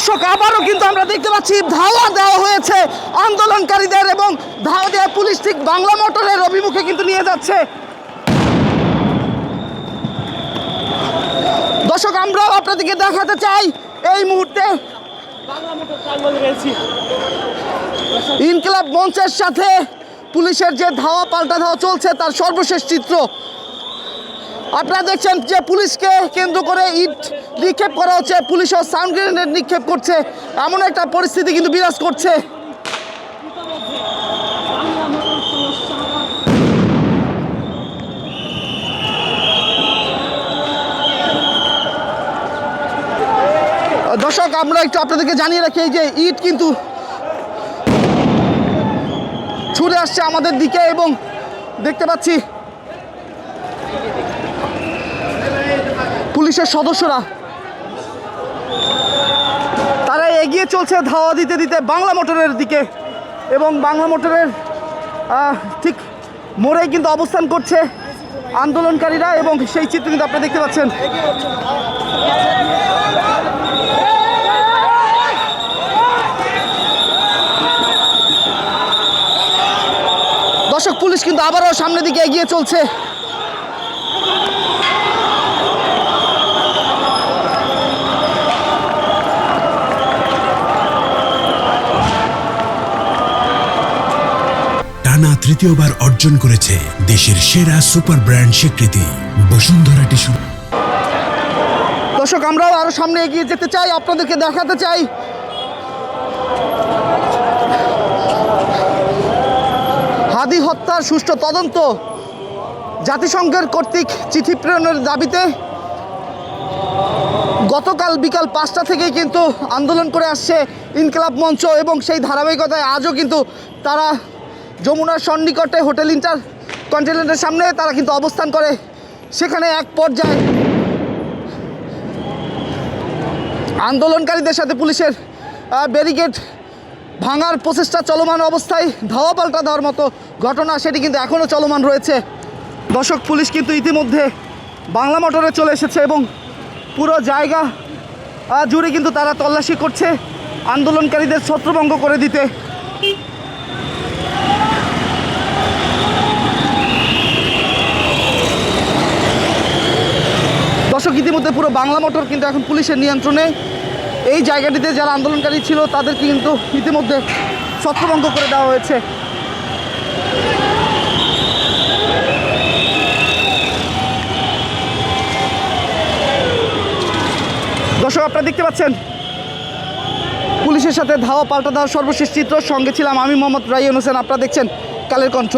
দর্শক আবারও কিন্তু আমরা দেখতে পাচ্ছি ধাওয়া দেওয়া হয়েছে আন্দোলনকারীদের এবং ধাওয়া দেওয়া পুলিশ ঠিক বাংলা মোটরের অভিমুখে কিন্তু নিয়ে যাচ্ছে। দর্শক আমরাও আপনাদেরকে দেখাতে চাই এই মুহূর্তে ইনকিলাব মঞ্চের সাথে পুলিশের যে ধাওয়া পাল্টা ধাওয়া চলছে তার সর্বশেষ চিত্র আপনারা দেখছেন যে পুলিশকে কেন্দ্র করে ইট নিক্ষেপ করা হচ্ছে, পুলিশও সাউন্ড গ্রেনেড নিক্ষেপ করছে, এমন একটা পরিস্থিতি কিন্তু বিরাজ করছে। দর্শক আমরা একটু আপনাদেরকে জানিয়ে রাখি যে ইট কিন্তু ছুড়ে আসছে আমাদের দিকে এবং দেখতে পাচ্ছি পুলিশের সদস্যরা তারা এগিয়ে চলছে ধাওয়া দিতে দিতে বাংলা মোটরের দিকে এবং বাংলা মোটরের ঠিক মোড়েই কিন্তু অবস্থান করছে আন্দোলনকারীরা এবং সেই চিত্র কিন্তু আপনারা দেখতে পাচ্ছেন। দর্শক পুলিশ কিন্তু আবারও সামনের দিকে এগিয়ে চলছে। টানা তৃতীয়বার অর্জন করেছে দেশের সেরা সুপার ব্র্যান্ড স্বীকৃতি বসুন্ধরা টিস্যু। দর্শক আমরাও আরো সামনে এগিয়ে যেতে চাই, আপনাদেরকে দেখাতে চাই হাদি হত্যার সুষ্ঠু তদন্ত জাতিসংঘের কর্তৃক চিঠি প্রেরণের দাবিতে গতকাল বিকাল 5টা থেকেই কিন্তু আন্দোলন করে আসছে ইনকিলাব মঞ্চ এবং সেই ধারাবাহিকতায় আজও কিন্তু তারা যমুনার সন্নিকটে হোটেল ইন্টারকন্টিনেন্টের সামনে তারা কিন্তু অবস্থান করে। সেখানে এক পর্যায়ে আন্দোলনকারীদের সাথে পুলিশের ব্যারিকেড ভাঙার প্রচেষ্টা চলমান অবস্থায় ধাওয়া পাল্টা দেওয়ার মতো ঘটনা সেটি কিন্তু এখনও চলমান রয়েছে। দর্শক পুলিশ কিন্তু ইতিমধ্যে বাংলা মোটরে চলে এসেছে এবং পুরো জায়গা জুড়ে কিন্তু তারা তল্লাশি করছে আন্দোলনকারীদের ছত্রভঙ্গ করে দিতে। দর্শক ইতিমধ্যে পুরো বাংলা মোটর কিন্তু এখন পুলিশের নিয়ন্ত্রণে। এই জায়গাটিতে যারা আন্দোলনকারী ছিল তাদেরকে কিন্তু ইতিমধ্যে ছত্রভঙ্গ করে দেওয়া হয়েছে। দর্শক আপনারা দেখতে পাচ্ছেন পুলিশের সাথে ধাওয়া পাল্টা দেওয়ার সর্বশেষ চিত্র। সঙ্গে ছিলাম আমি মোহাম্মদ রায়হান হোসেন, আপনারা দেখছেন কালের কণ্ঠ।